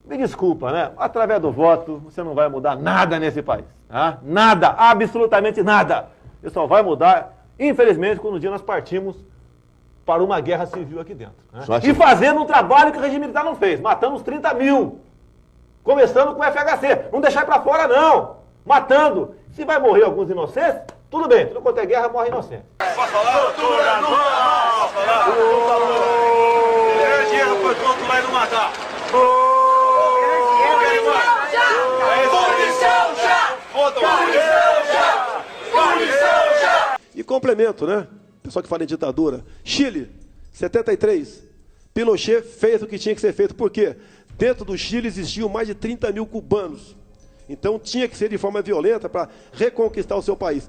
Me desculpa, né? Através do voto, você não vai mudar nada nesse país. Tá? Nada, absolutamente nada. Você só vai mudar, infelizmente, quando um dia nós partimos para uma guerra civil aqui dentro. Né? E fazendo um trabalho que o regime militar não fez. Matamos 30 mil. Começando com o FHC. Não deixar para fora, não. Matando. Se vai morrer alguns inocentes, tudo bem. Tudo quanto é guerra, morre inocente. Posso falar? Doutora, não posso falar? O dinheiro foi pronto lá e não matar. E complemento, né? Pessoal que fala em ditadura. Chile, 73. Pinochet fez o que tinha que ser feito. Por quê? Dentro do Chile existiam mais de 30 mil cubanos. Então tinha que ser de forma violenta para reconquistar o seu país.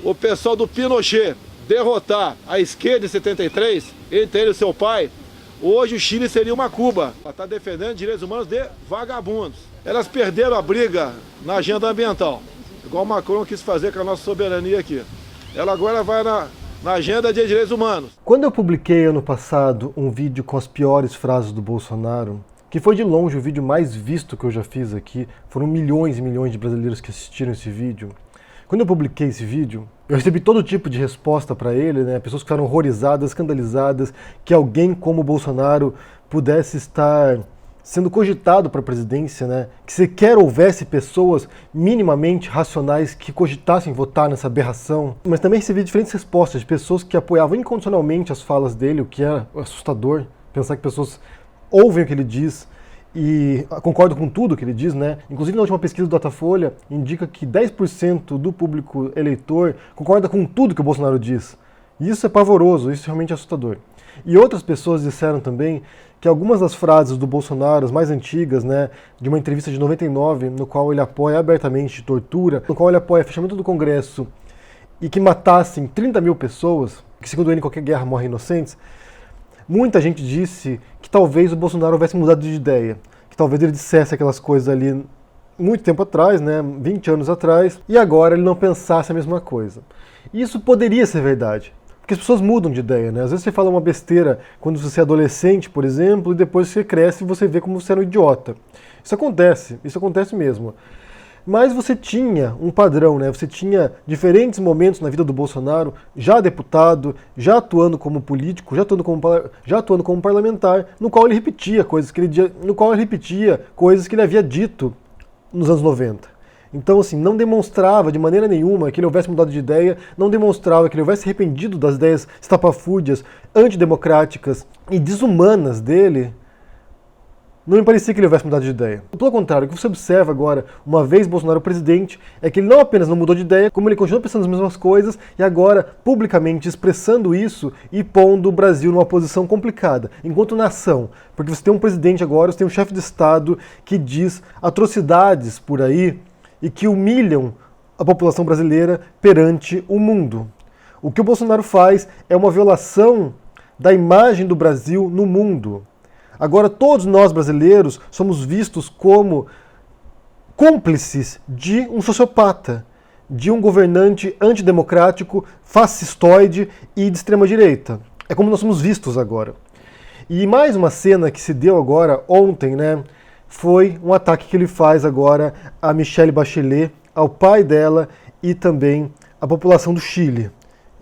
O pessoal do Pinochet derrotar a esquerda em 73, entre ele e seu pai, hoje o Chile seria uma Cuba. Ela está defendendo direitos humanos de vagabundos. Elas perderam a briga na agenda ambiental, igual o Macron quis fazer com a nossa soberania aqui. Ela agora vai na agenda de direitos humanos. Quando eu publiquei ano passado um vídeo com as piores frases do Bolsonaro, que foi de longe o vídeo mais visto que eu já fiz aqui, foram milhões e milhões de brasileiros que assistiram esse vídeo. Quando eu publiquei esse vídeo, eu recebi todo tipo de resposta para ele, né? Pessoas que ficaram horrorizadas, escandalizadas, que alguém como o Bolsonaro pudesse estar sendo cogitado para a presidência, né? Que sequer houvesse pessoas minimamente racionais que cogitassem votar nessa aberração. Mas também recebi diferentes respostas de pessoas que apoiavam incondicionalmente as falas dele, o que é assustador, pensar que pessoas ouvem o que ele diz e concordam com tudo que ele diz, né? Inclusive na última pesquisa do Datafolha indica que 10% do público eleitor concorda com tudo que o Bolsonaro diz. E isso é pavoroso, isso é realmente assustador. E outras pessoas disseram também que algumas das frases do Bolsonaro, as mais antigas, né, de uma entrevista de 99, no qual ele apoia abertamente tortura, no qual ele apoia fechamento do Congresso e que matassem 30 mil pessoas, que segundo ele em qualquer guerra morrem inocentes, muita gente disse que talvez o Bolsonaro houvesse mudado de ideia, que talvez ele dissesse aquelas coisas ali muito tempo atrás, né, 20 anos atrás, e agora ele não pensasse a mesma coisa. E isso poderia ser verdade. Porque as pessoas mudam de ideia, né? Às vezes você fala uma besteira quando você é adolescente, por exemplo, e depois você cresce e você vê como você era um idiota. Isso acontece mesmo. Mas você tinha um padrão, né? Você tinha diferentes momentos na vida do Bolsonaro, já deputado, já atuando como político, já atuando como parlamentar, no qual ele repetia coisas que ele havia dito nos anos 90. Então, assim, não demonstrava de maneira nenhuma que ele houvesse mudado de ideia, não demonstrava que ele houvesse arrependido das ideias estapafúrdias, antidemocráticas e desumanas dele. Não me parecia que ele houvesse mudado de ideia. Pelo contrário, o que você observa agora, uma vez Bolsonaro presidente, é que ele não apenas não mudou de ideia, como ele continua pensando as mesmas coisas e agora, publicamente, expressando isso e pondo o Brasil numa posição complicada, enquanto nação. Porque você tem um presidente agora, você tem um chefe de Estado que diz atrocidades por aí, e que humilham a população brasileira perante o mundo. O que o Bolsonaro faz é uma violação da imagem do Brasil no mundo. Agora, todos nós brasileiros somos vistos como cúmplices de um sociopata, de um governante antidemocrático, fascistoide e de extrema-direita. É como nós somos vistos agora. E mais uma cena que se deu agora, ontem, né? Foi um ataque que ele faz agora a Michelle Bachelet, ao pai dela e também à população do Chile.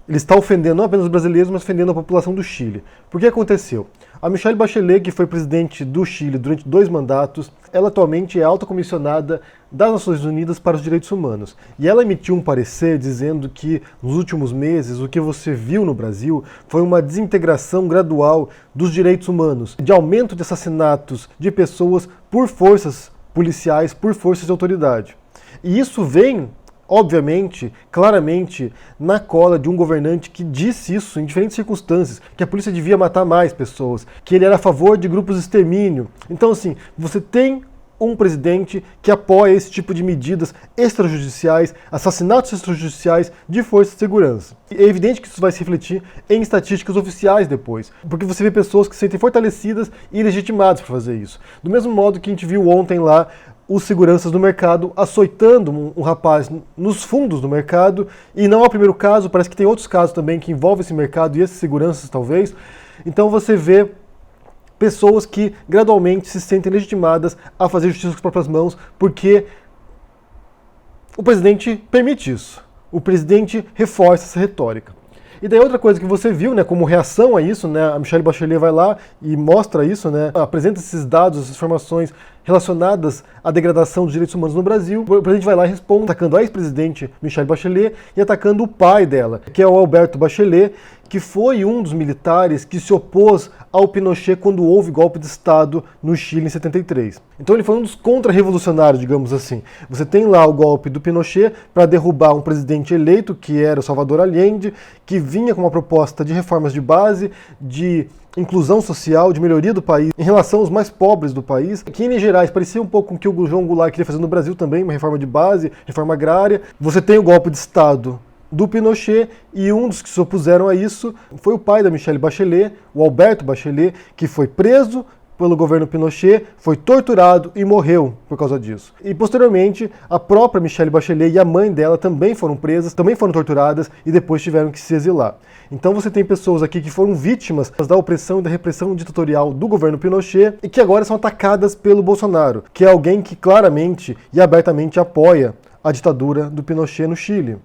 Ele está ofendendo não apenas os brasileiros, mas ofendendo a população do Chile. Por que aconteceu? A Michelle Bachelet, que foi presidente do Chile durante 2 mandatos, ela atualmente é alta comissionada das Nações Unidas para os Direitos Humanos. E ela emitiu um parecer dizendo que, nos últimos meses, o que você viu no Brasil foi uma desintegração gradual dos direitos humanos, de aumento de assassinatos de pessoas por forças policiais, por forças de autoridade. E isso vem, obviamente, claramente, na cola de um governante que disse isso em diferentes circunstâncias, que a polícia devia matar mais pessoas, que ele era a favor de grupos de extermínio. Então, assim, você tem um presidente que apoia esse tipo de medidas extrajudiciais, assassinatos extrajudiciais de forças de segurança. E é evidente que isso vai se refletir em estatísticas oficiais depois, porque você vê pessoas que se sentem fortalecidas e legitimadas para fazer isso. Do mesmo modo que a gente viu ontem lá os seguranças do mercado açoitando um rapaz nos fundos do mercado, e não é o primeiro caso, parece que tem outros casos também que envolvem esse mercado e esses seguranças talvez. Então você vê pessoas que gradualmente se sentem legitimadas a fazer justiça com as próprias mãos, porque o presidente permite isso. O presidente reforça essa retórica. E daí outra coisa que você viu, né, como reação a isso, né, a Michelle Bachelet vai lá e mostra isso, né, apresenta esses dados, essas informações relacionadas à degradação dos direitos humanos no Brasil. O presidente vai lá e responde atacando a ex-presidente Michelle Bachelet e atacando o pai dela, que é o Alberto Bachelet, que foi um dos militares que se opôs ao Pinochet quando houve golpe de Estado no Chile em 73. Então ele foi um dos contra-revolucionários, digamos assim. Você tem lá o golpe do Pinochet para derrubar um presidente eleito, que era o Salvador Allende, que vinha com uma proposta de reformas de base, de inclusão social, de melhoria do país em relação aos mais pobres do país, que em Minas Gerais parecia um pouco com o que o João Goulart queria fazer no Brasil também, uma reforma de base, reforma agrária. Você tem o golpe de Estado do Pinochet, e um dos que se opuseram a isso foi o pai da Michelle Bachelet, o Alberto Bachelet, que foi preso pelo governo Pinochet, foi torturado e morreu por causa disso. E posteriormente, a própria Michelle Bachelet e a mãe dela também foram presas, também foram torturadas e depois tiveram que se exilar. Então você tem pessoas aqui que foram vítimas da opressão e da repressão ditatorial do governo Pinochet e que agora são atacadas pelo Bolsonaro, que é alguém que claramente e abertamente apoia a ditadura do Pinochet no Chile.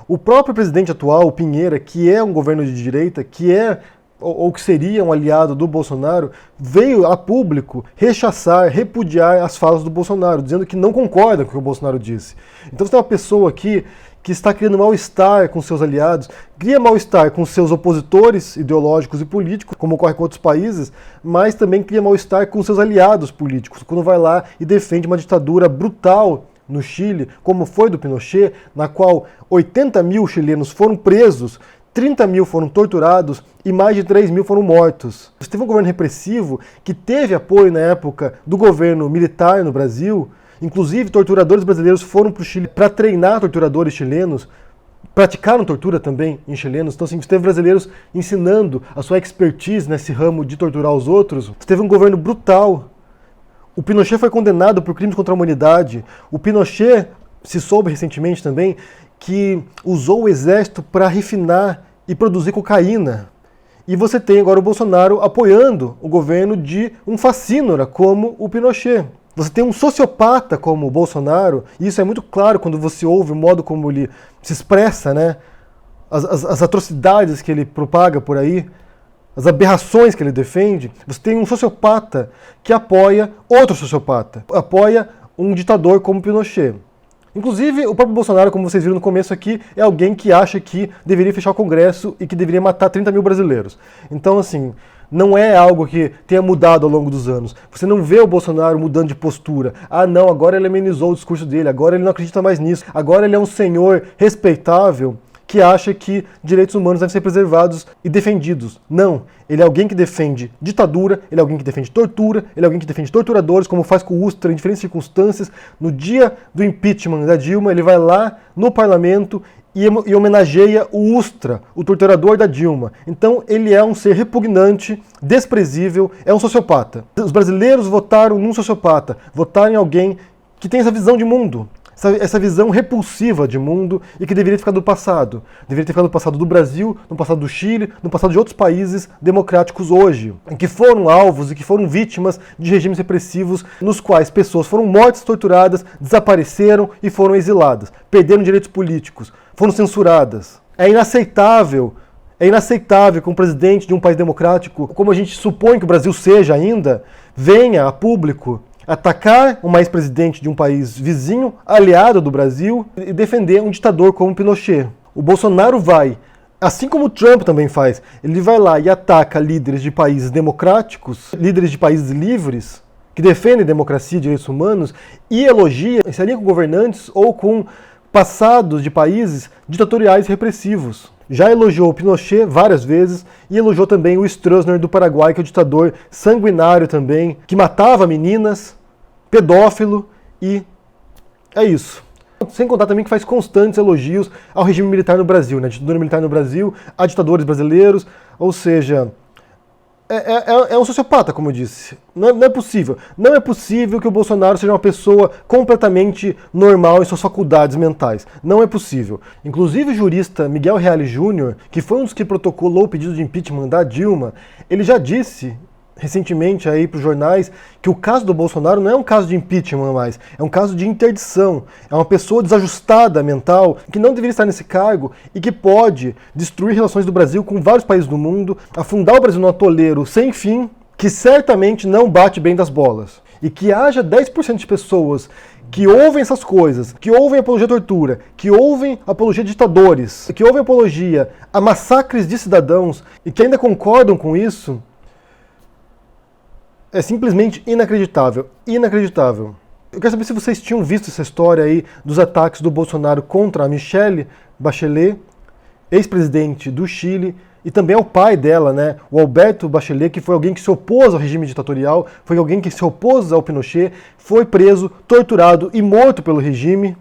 O próprio presidente atual, o Piñera, que é um governo de direita, que é ou que seria um aliado do Bolsonaro, veio a público rechaçar, repudiar as falas do Bolsonaro, dizendo que não concorda com o que o Bolsonaro disse. Então você tem uma pessoa aqui que está criando mal-estar com seus aliados, cria mal-estar com seus opositores ideológicos e políticos, como ocorre com outros países, mas também cria mal-estar com seus aliados políticos, quando vai lá e defende uma ditadura brutal no Chile, como foi do Pinochet, na qual 80 mil chilenos foram presos, 30 mil foram torturados e mais de 3 mil foram mortos. Você teve um governo repressivo que teve apoio na época do governo militar no Brasil, inclusive torturadores brasileiros foram para o Chile para treinar torturadores chilenos, praticaram tortura também em chilenos, então assim, você teve brasileiros ensinando a sua expertise nesse ramo de torturar os outros. Você teve um governo brutal. O Pinochet foi condenado por crimes contra a humanidade. O Pinochet, se soube recentemente também, que usou o exército para refinar e produzir cocaína. E você tem agora o Bolsonaro apoiando o governo de um fascínora como o Pinochet. Você tem um sociopata como o Bolsonaro, e isso é muito claro quando você ouve o modo como ele se expressa, né? As atrocidades que ele propaga por aí, as aberrações que ele defende. Você tem um sociopata que apoia outro sociopata, apoia um ditador como Pinochet. Inclusive, o próprio Bolsonaro, como vocês viram no começo aqui, é alguém que acha que deveria fechar o Congresso e que deveria matar 30 mil brasileiros. Então, assim, não é algo que tenha mudado ao longo dos anos. Você não vê o Bolsonaro mudando de postura. Ah, não, agora ele amenizou o discurso dele, agora ele não acredita mais nisso. Agora ele é um senhor respeitável que acha que direitos humanos devem ser preservados e defendidos. Não, ele é alguém que defende ditadura, ele é alguém que defende tortura, ele é alguém que defende torturadores, como faz com o Ustra em diferentes circunstâncias. No dia do impeachment da Dilma, ele vai lá no parlamento e homenageia o Ustra, o torturador da Dilma. Então ele é um ser repugnante, desprezível, é um sociopata. Os brasileiros votaram num sociopata, votaram em alguém que tem essa visão de mundo, essa visão repulsiva de mundo e que deveria ficar do passado. Deveria ter ficado no passado do Brasil, no passado do Chile, no passado de outros países democráticos hoje, em que foram alvos e que foram vítimas de regimes repressivos nos quais pessoas foram mortas, torturadas, desapareceram e foram exiladas, perderam direitos políticos, foram censuradas. É inaceitável que um presidente de um país democrático, como a gente supõe que o Brasil seja ainda, venha a público atacar uma ex-presidente de um país vizinho, aliado do Brasil, e defender um ditador como Pinochet. O Bolsonaro vai, assim como o Trump também faz, ele vai lá e ataca líderes de países democráticos, líderes de países livres, que defendem democracia e direitos humanos, e elogia, se alinha com governantes ou com passados de países ditatoriais e repressivos. Já elogiou o Pinochet várias vezes e elogiou também o Stroessner do Paraguai, que é o ditador sanguinário também, que matava meninas, pedófilo e é isso. Sem contar também que faz constantes elogios ao regime militar no Brasil, né? A ditadura militar no Brasil, a ditadores brasileiros, ou seja, é um sociopata, como eu disse. Não é possível. Não é possível que o Bolsonaro seja uma pessoa completamente normal em suas faculdades mentais. Não é possível. Inclusive o jurista Miguel Reale Júnior, que foi um dos que protocolou o pedido de impeachment da Dilma, ele já disse recentemente aí para os jornais que o caso do Bolsonaro não é um caso de impeachment mais, é um caso de interdição. É uma pessoa desajustada mental que não deveria estar nesse cargo e que pode destruir relações do Brasil com vários países do mundo, afundar o Brasil num atoleiro sem fim, que certamente não bate bem das bolas. E que haja 10% de pessoas que ouvem essas coisas, que ouvem apologia à tortura, que ouvem apologia a ditadores, que ouvem apologia a massacres de cidadãos e que ainda concordam com isso, é simplesmente inacreditável. Inacreditável. Eu quero saber se vocês tinham visto essa história aí dos ataques do Bolsonaro contra a Michelle Bachelet, ex-presidente do Chile, e também ao pai dela, né, o Alberto Bachelet, que foi alguém que se opôs ao regime ditatorial, foi alguém que se opôs ao Pinochet, foi preso, torturado e morto pelo regime.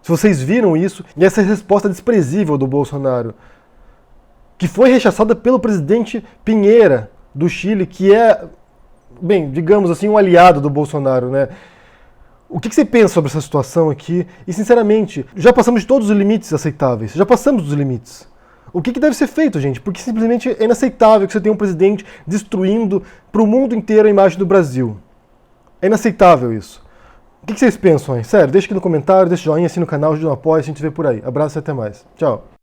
Se vocês viram isso, e essa resposta desprezível do Bolsonaro, que foi rechaçada pelo presidente Piñera do Chile, que é, bem, digamos assim, um aliado do Bolsonaro, né? O que você pensa sobre essa situação aqui? E, sinceramente, já passamos de todos os limites aceitáveis, já passamos dos limites. O que deve ser feito, gente? Porque simplesmente é inaceitável que você tenha um presidente destruindo para o mundo inteiro a imagem do Brasil. É inaceitável isso. O que vocês pensam aí? Sério, deixa aqui no comentário, deixa o joinha, assina o canal, ajuda no apoio, a gente vê por aí. Abraço e até mais. Tchau.